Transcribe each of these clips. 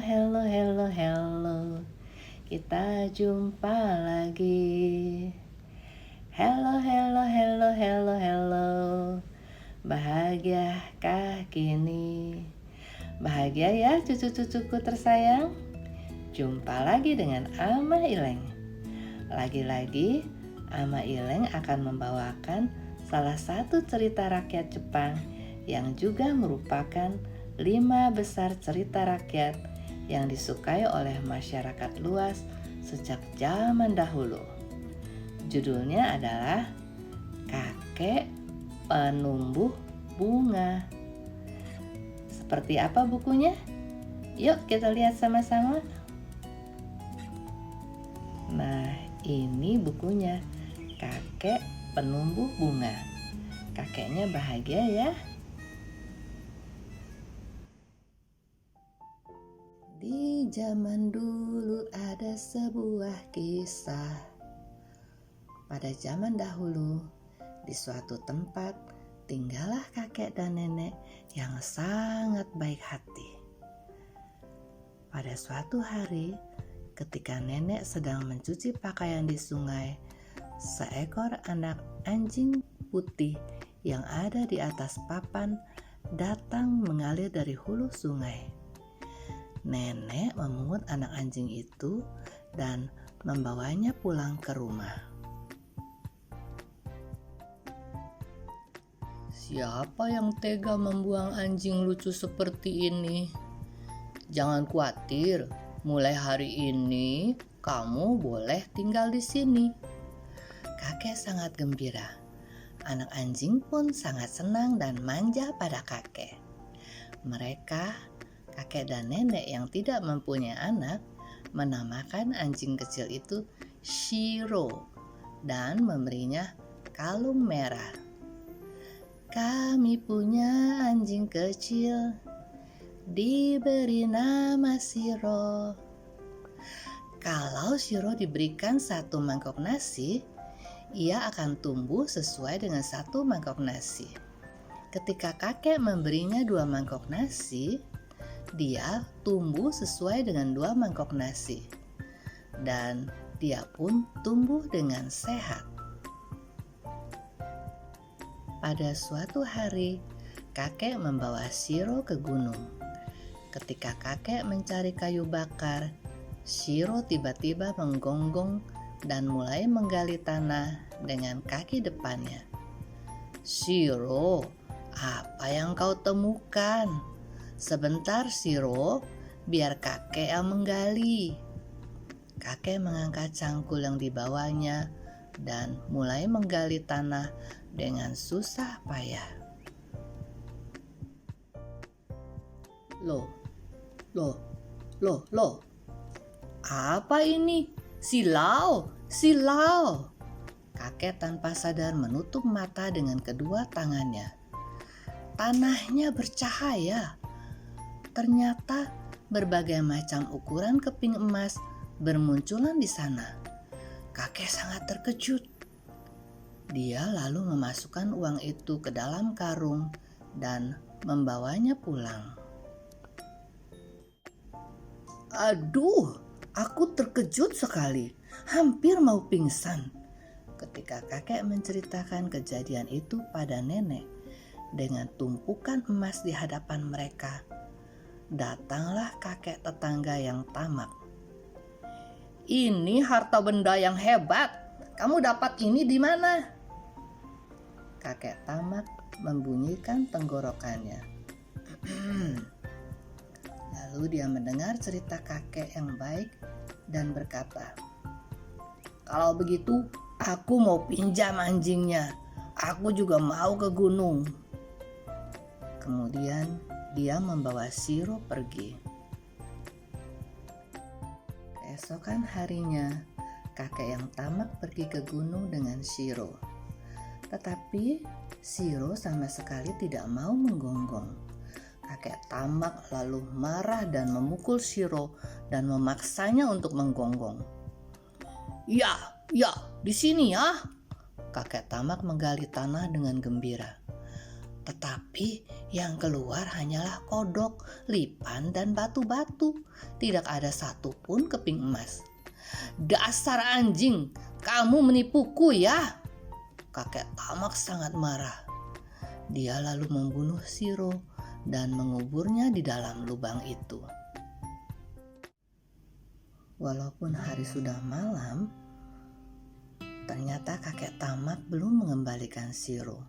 hello, hello, hello. Kita jumpa lagi. Hello, hello, hello, hello, hello. Bahagiakah kini? Bahagia ya cucu-cucuku tersayang? Jumpa lagi dengan Ama Ileng. Lagi-lagi Ama Ileng akan membawakan salah satu cerita rakyat Jepang yang juga merupakan 5 besar cerita rakyat yang disukai oleh masyarakat luas sejak zaman dahulu. Judulnya adalah Kakek Penumbuh Bunga. Seperti apa bukunya? Yuk kita lihat sama-sama. Nah, ini bukunya, Kakek Penumbuh Bunga. Kakeknya bahagia ya. Di zaman dulu ada sebuah kisah. Pada zaman dahulu, di suatu tempat tinggallah kakek dan nenek yang sangat baik hati. Pada suatu hari, ketika nenek sedang mencuci pakaian di sungai, seekor anak anjing putih yang ada di atas papan datang mengalir dari hulu sungai. Nenek memungut anak anjing itu dan membawanya pulang ke rumah. Siapa yang tega membuang anjing lucu seperti ini? Jangan khawatir, mulai hari ini kamu boleh tinggal di sini. Kakek sangat gembira. Anak anjing pun sangat senang dan manja pada kakek. Mereka, kakek dan nenek yang tidak mempunyai anak, menamakan anjing kecil itu Shiro dan memberinya kalung merah. Kami punya anjing kecil, diberi nama Shiro. Kalau Shiro diberikan 1 mangkok nasi, ia akan tumbuh sesuai dengan 1 mangkok nasi. Ketika kakek memberinya 2 mangkok nasi, dia tumbuh sesuai dengan 2 mangkok nasi. Dan dia pun tumbuh dengan sehat. Pada suatu hari, kakek membawa Shiro ke gunung. Ketika kakek mencari kayu bakar, Shiro tiba-tiba menggonggong dan mulai menggali tanah dengan kaki depannya. Shiro, apa yang kau temukan? Sebentar Shiro, biar kakek yang menggali. Kakek mengangkat cangkul yang dibawanya dan mulai menggali tanah dengan susah payah. Loh, apa ini? Silau. Kakek tanpa sadar menutup mata dengan kedua tangannya. Tanahnya bercahaya. Ternyata berbagai macam ukuran keping emas bermunculan di sana. Kakek sangat terkejut. Dia lalu memasukkan uang itu ke dalam karung dan membawanya pulang. Aduh, aku terkejut sekali, hampir mau pingsan. Ketika kakek menceritakan kejadian itu pada nenek dengan tumpukan emas di hadapan mereka, datanglah kakek tetangga yang tamak. Ini harta benda yang hebat. Kamu dapat ini di mana? Kakek tamak membunyikan tenggorokannya. Lalu dia mendengar cerita kakek yang baik dan berkata, kalau begitu, aku mau pinjam anjingnya. Aku juga mau ke gunung. Kemudian dia membawa Shiro pergi. Keesokan harinya, kakek yang tamak pergi ke gunung dengan Shiro. Tetapi Shiro sama sekali tidak mau menggonggong. Kakek tamak lalu marah dan memukul Shiro dan memaksanya untuk menggonggong. Ya, di sini ya. Kakek tamak menggali tanah dengan gembira. Tetapi yang keluar hanyalah kodok, lipan, dan batu-batu. Tidak ada satupun keping emas. "Dasar anjing, kamu menipuku ya!" Kakek Tamak sangat marah. Dia lalu membunuh Shiro dan menguburnya di dalam lubang itu. Walaupun hari sudah malam, ternyata kakek Tamak belum mengembalikan Shiro.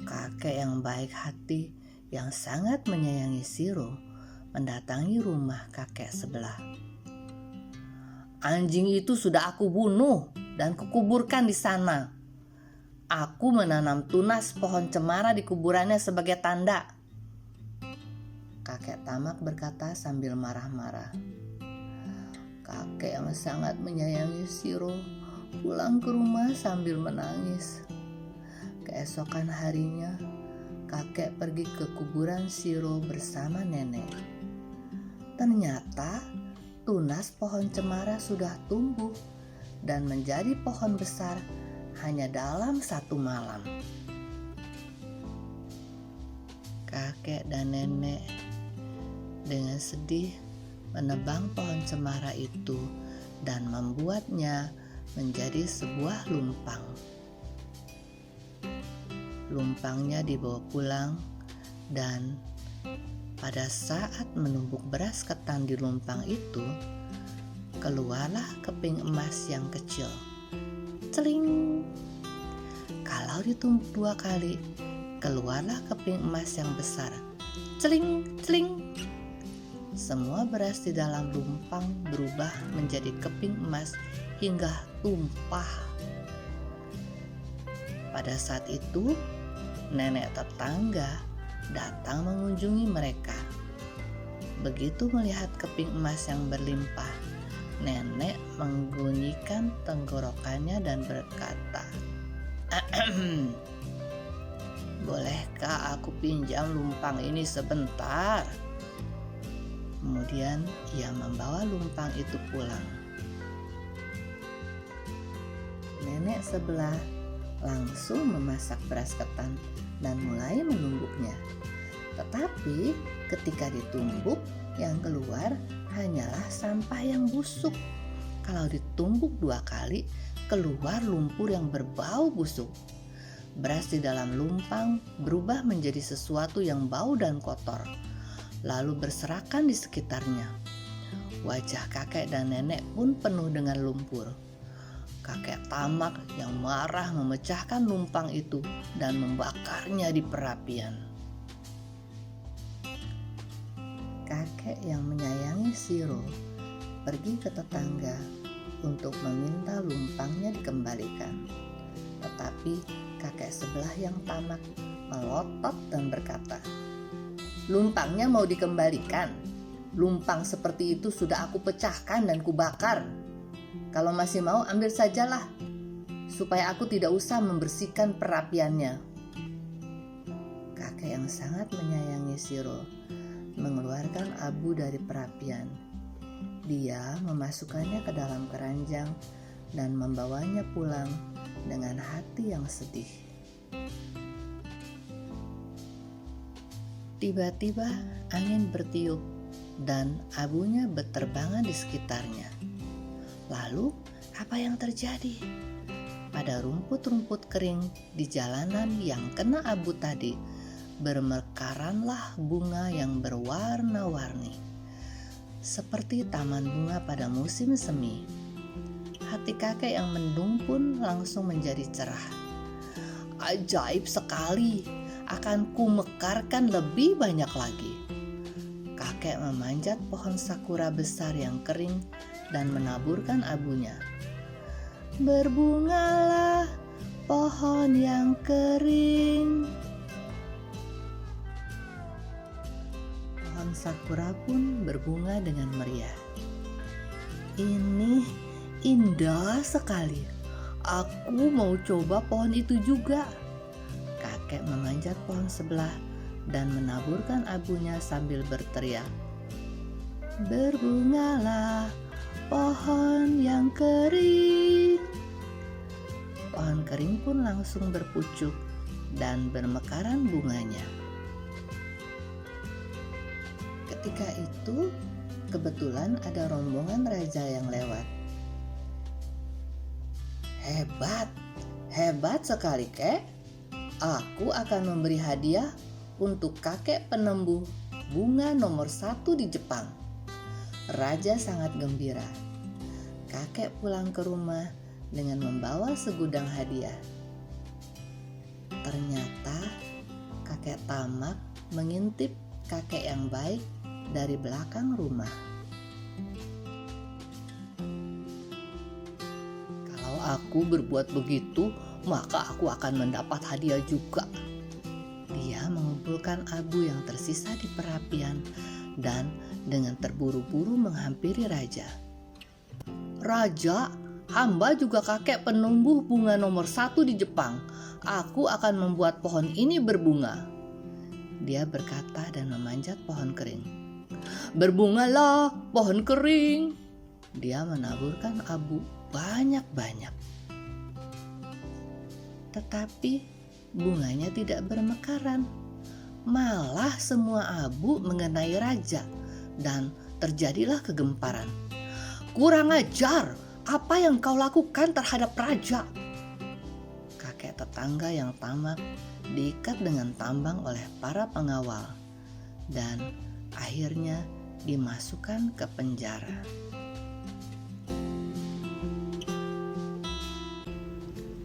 Kakek yang baik hati, yang sangat menyayangi Shiro, mendatangi rumah kakek sebelah. "Anjing itu sudah aku bunuh dan kukuburkan di sana. Aku menanam tunas pohon cemara di kuburannya sebagai tanda." Kakek Tamak berkata sambil marah-marah. Kakek yang sangat menyayangi Shiro pulang ke rumah sambil menangis. Keesokan harinya, kakek pergi ke kuburan Shiro bersama nenek. Ternyata tunas pohon cemara sudah tumbuh dan menjadi pohon besar hanya dalam 1 malam. Kakek dan nenek dengan sedih menebang pohon cemara itu dan membuatnya menjadi sebuah lumpang. Lumpangnya dibawa pulang dan pada saat menumbuk beras ketan di lumpang itu, keluarlah keping emas yang kecil. Celing! Kalau ditumbuk 2 kali, keluarlah keping emas yang besar. Celing, celing! Semua beras di dalam lumpang berubah menjadi keping emas hingga tumpah. Pada saat itu, nenek tetangga datang mengunjungi mereka. Begitu melihat keping emas yang berlimpah, nenek menggunyikan tenggorokannya dan berkata, "Bolehkah aku pinjam lumpang ini sebentar?" Kemudian ia membawa lumpang itu pulang. Nenek sebelah langsung memasak beras ketan dan mulai menumbuknya. Tetapi ketika ditumbuk, yang keluar hanyalah sampah yang busuk. Kalau ditumbuk 2 kali, keluar lumpur yang berbau busuk. Beras di dalam lumpang berubah menjadi sesuatu yang bau dan kotor, lalu berserakan di sekitarnya. Wajah kakek dan nenek pun penuh dengan lumpur. Kakek Tamak yang marah memecahkan lumpang itu dan membakarnya di perapian. Kakek yang menyayangi Shiro pergi ke tetangga untuk meminta lumpangnya dikembalikan. Tetapi kakek sebelah yang tamak melotot dan berkata, "Lumpangnya mau dikembalikan? Lumpang seperti itu sudah aku pecahkan dan kubakar. Kalau masih mau, ambil sajalah, supaya aku tidak usah membersihkan perapiannya." Kakek yang sangat menyayangi Shiro mengeluarkan abu dari perapian. Dia memasukkannya ke dalam keranjang dan membawanya pulang dengan hati yang sedih. Tiba-tiba angin bertiup dan abunya berterbangan di sekitarnya. Lalu apa yang terjadi? Pada rumput-rumput kering di jalanan yang kena abu tadi, bermekaranlah bunga yang berwarna-warni, seperti taman bunga pada musim semi. Hati kakek yang mendung pun langsung menjadi cerah. "Ajaib sekali, akan kumekarkan lebih banyak lagi." Kakek memanjat pohon sakura besar yang kering dan menaburkan abunya. "Berbungalah pohon yang kering." Pohon sakura pun berbunga dengan meriah. "Ini indah sekali. Aku mau coba pohon itu juga." Kakek memanjat pohon sebelah dan menaburkan abunya sambil berteriak, "Berbungalah pohon yang kering." Pohon kering pun langsung berpucuk dan bermekaran bunganya. Ketika itu, kebetulan ada rombongan raja yang lewat. Hebat sekali, Kek. Aku akan memberi hadiah untuk kakek penembuh bunga nomor 1 di Jepang. Raja sangat gembira. Kakek pulang ke rumah dengan membawa segudang hadiah. Ternyata kakek tamak mengintip kakek yang baik dari belakang rumah. Kalau aku berbuat begitu, maka aku akan mendapat hadiah juga. Dia mengumpulkan abu yang tersisa di perapian dan dengan terburu-buru menghampiri raja. Raja, hamba juga kakek penumbuh bunga nomor 1 di Jepang. Aku akan membuat pohon ini berbunga. Dia berkata dan memanjat pohon kering. Berbungalah pohon kering. Dia menaburkan abu banyak-banyak. Tetapi bunganya tidak bermekaran. Malah semua abu mengenai raja dan terjadilah kegemparan. Kurang ajar, apa yang kau lakukan terhadap raja? Kakek tetangga yang tamak diikat dengan tambang oleh para pengawal dan akhirnya dimasukkan ke penjara.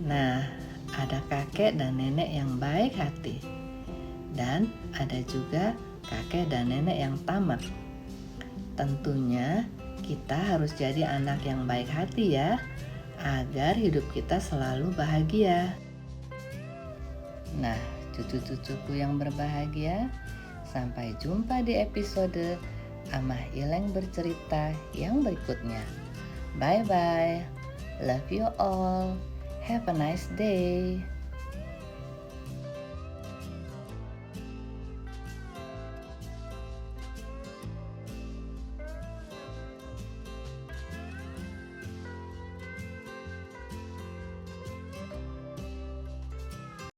Nah, ada kakek dan nenek yang baik hati, dan ada juga kakek dan nenek yang tamak. Tentunya kita harus jadi anak yang baik hati ya, agar hidup kita selalu bahagia. Nah, cucu-cucuku yang berbahagia, sampai jumpa di episode Amah Ileng bercerita yang berikutnya. Bye-bye. Love you all. Have a nice day.